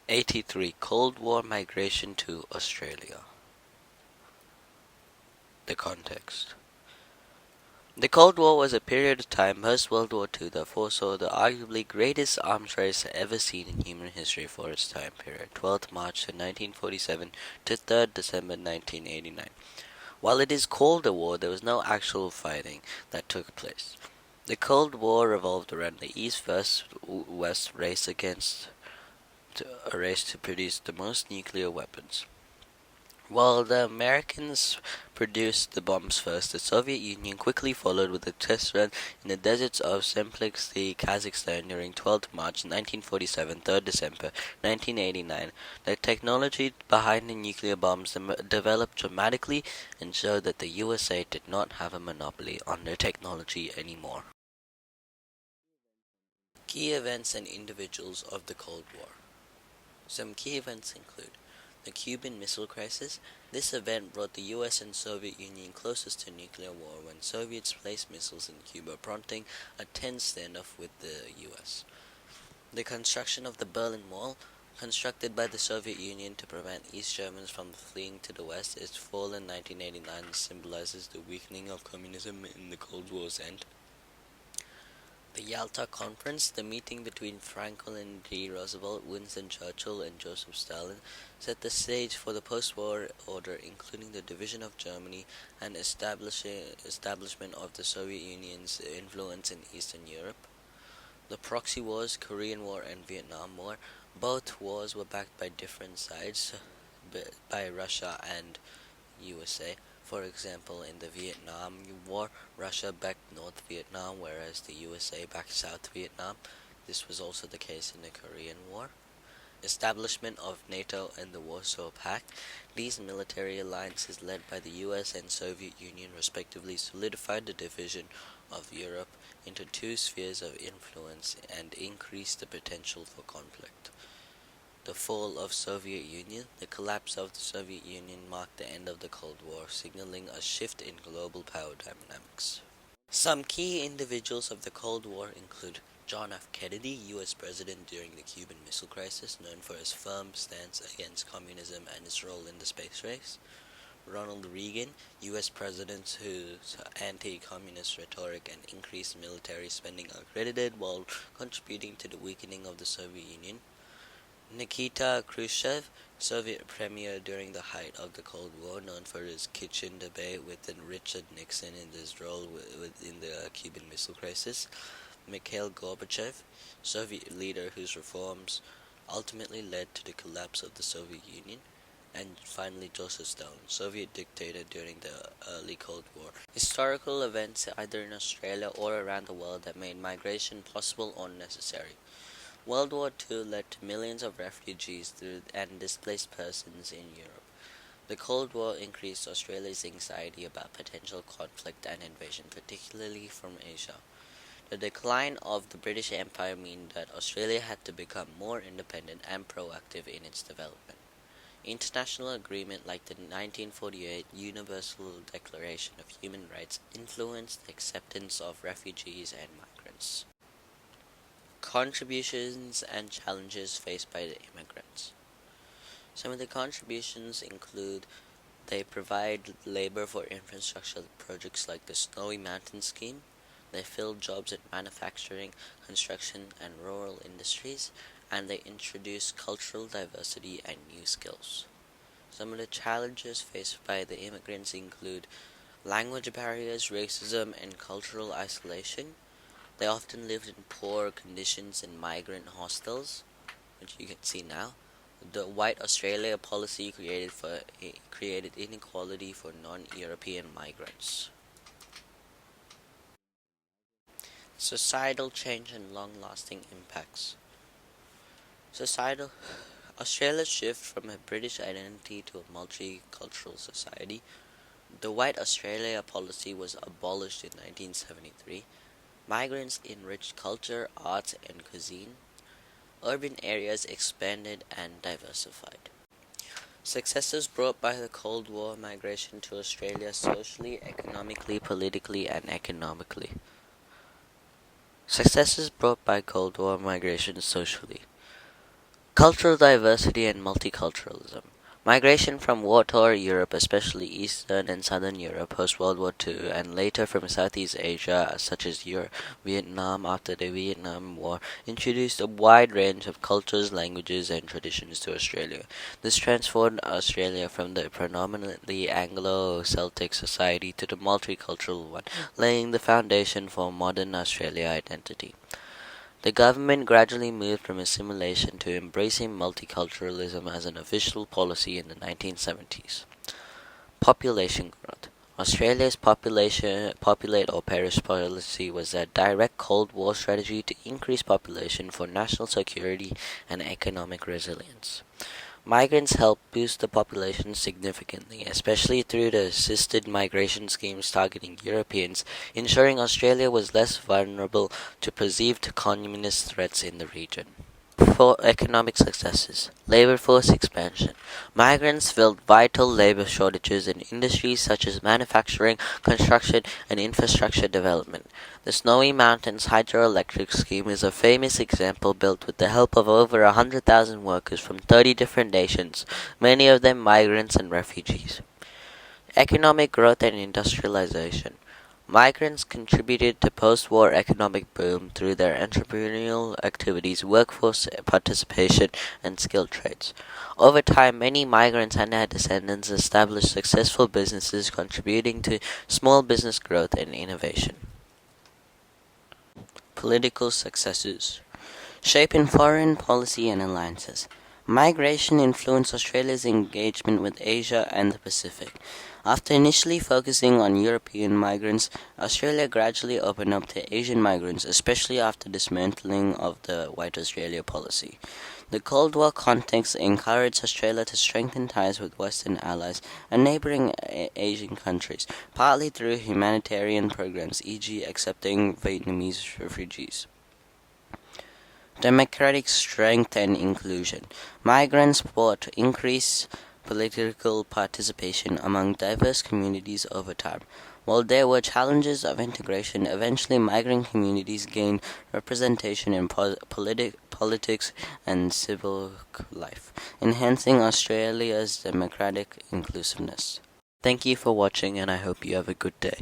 AT3 Cold War Migration to Australia. The context. The Cold War was a period of time post-World War II that foresaw the arguably greatest arms race ever seen in human history for its time period, 12th March 1947 to 3rd December 1989. While it is called a war, there was no actual fighting that took place. The Cold War revolved around the East versus West race a race to produce the most nuclear weapons. While the Americans produced the bombs first, the Soviet Union quickly followed with a test run in the deserts of Semplixty, Kazakhstan during 12th March 1947, 3rd December 1989. The technology behind the nuclear bombs developed dramatically and showed that the USA did not have a monopoly on their technology anymore. Key events and individuals of the Cold War. Some key events include the Cuban Missile Crisis. This event brought the US and Soviet Union closest to nuclear war when Soviets placed missiles in Cuba, prompting a tense standoff with the US. The construction of the Berlin Wall, constructed by the Soviet Union to prevent East Germans from fleeing to the West, its fall in 1989 symbolizes the weakening of communism in the Cold War's end. The Yalta Conference, the meeting between Franklin D. Roosevelt, Winston Churchill, and Joseph Stalin, set the stage for the post-war order, including the division of Germany and establishment of the Soviet Union's influence in Eastern Europe. The proxy wars, Korean War and Vietnam War, both wars were backed by different sides, by Russia and USA. For example, in the Vietnam War, Russia backed North Vietnam, whereas the USA backed South Vietnam. This was also the case in the Korean War. Establishment of NATO and the Warsaw Pact. These military alliances led by the US and Soviet Union respectively solidified the division of Europe into two spheres of influence and increased the potential for conflict. The fall of Soviet Union. The collapse of the Soviet Union marked the end of the Cold War, signaling a shift in global power dynamics. Some key individuals of the Cold War include John F. Kennedy, U.S. President during the Cuban Missile Crisis, known for his firm stance against communism and his role in the space race. Ronald Reagan, U.S. President whose anti-communist rhetoric and increased military spending are credited while contributing to the weakening of the Soviet Union. Nikita Khrushchev, Soviet premier during the height of the Cold War, known for his kitchen debate with Richard Nixon in his role in the Cuban Missile Crisis. Mikhail Gorbachev, Soviet leader whose reforms ultimately led to the collapse of the Soviet Union. And finally, Joseph Stalin, Soviet dictator during the early Cold War. Historical events either in Australia or around the world that made migration possible or necessary. World War II led to millions of refugees and displaced persons in Europe. The Cold War increased Australia's anxiety about potential conflict and invasion, particularly from Asia. The decline of the British Empire meant that Australia had to become more independent and proactive in its development. International agreement like the 1948 Universal Declaration of Human Rights influenced the acceptance of refugees and migrants. Contributions and challenges faced by the immigrants. Some of the contributions include they provide labor for infrastructure projects like the Snowy Mountain Scheme. They fill jobs in manufacturing, construction, and rural industries, and they introduce cultural diversity and new skills. Some of the challenges faced by the immigrants include language barriers, racism, and cultural isolation. They often lived in poor conditions in migrant hostels, which you can see now. The White Australia policy created inequality for non-European migrants. Societal change and long-lasting impacts. Australia's shift from a British identity to a multicultural society. The White Australia policy was abolished in 1973. Migrants enriched culture, arts, and cuisine. Urban areas expanded and diversified. Successes brought by the Cold War migration to Australia socially, economically, politically, and economically. Successes brought by Cold War migration socially. Cultural diversity and multiculturalism. Migration from war-torn Europe, especially Eastern and Southern Europe post-World War II, and later from Southeast Asia, such as Vietnam after the Vietnam War, introduced a wide range of cultures, languages, and traditions to Australia. This transformed Australia from the predominantly Anglo-Celtic society to the multicultural one, laying the foundation for modern Australia identity. The government gradually moved from assimilation to embracing multiculturalism as an official policy in the 1970s. Population growth. Australia's populate or perish policy was a direct Cold War strategy to increase population for national security and economic resilience. Migrants helped boost the population significantly, especially through the assisted migration schemes targeting Europeans, ensuring Australia was less vulnerable to perceived communist threats in the region. For economic successes, labor force expansion. Migrants filled vital labor shortages in industries such as manufacturing, construction, and infrastructure development. The Snowy Mountains hydroelectric scheme is a famous example built with the help of over 100,000 workers from 30 different nations, many of them migrants and refugees. Economic growth and industrialization. Migrants contributed to post-war economic boom through their entrepreneurial activities, workforce participation, and skilled trades. Over time, many migrants and their descendants established successful businesses contributing to small business growth and innovation. Political successes. Shape in foreign policy and alliances. Migration influenced Australia's engagement with Asia and the Pacific. After initially focusing on European migrants, Australia gradually opened up to Asian migrants, especially after dismantling of the White Australia policy. The Cold War context encouraged Australia to strengthen ties with Western allies and neighboring Asian countries, partly through humanitarian programs, e.g., accepting Vietnamese refugees. Democratic strength and inclusion. Migrants brought increased political participation among diverse communities over time. While there were challenges of integration, eventually migrant communities gained representation in politics and civil life, enhancing Australia's democratic inclusiveness. Thank you for watching, and I hope you have a good day.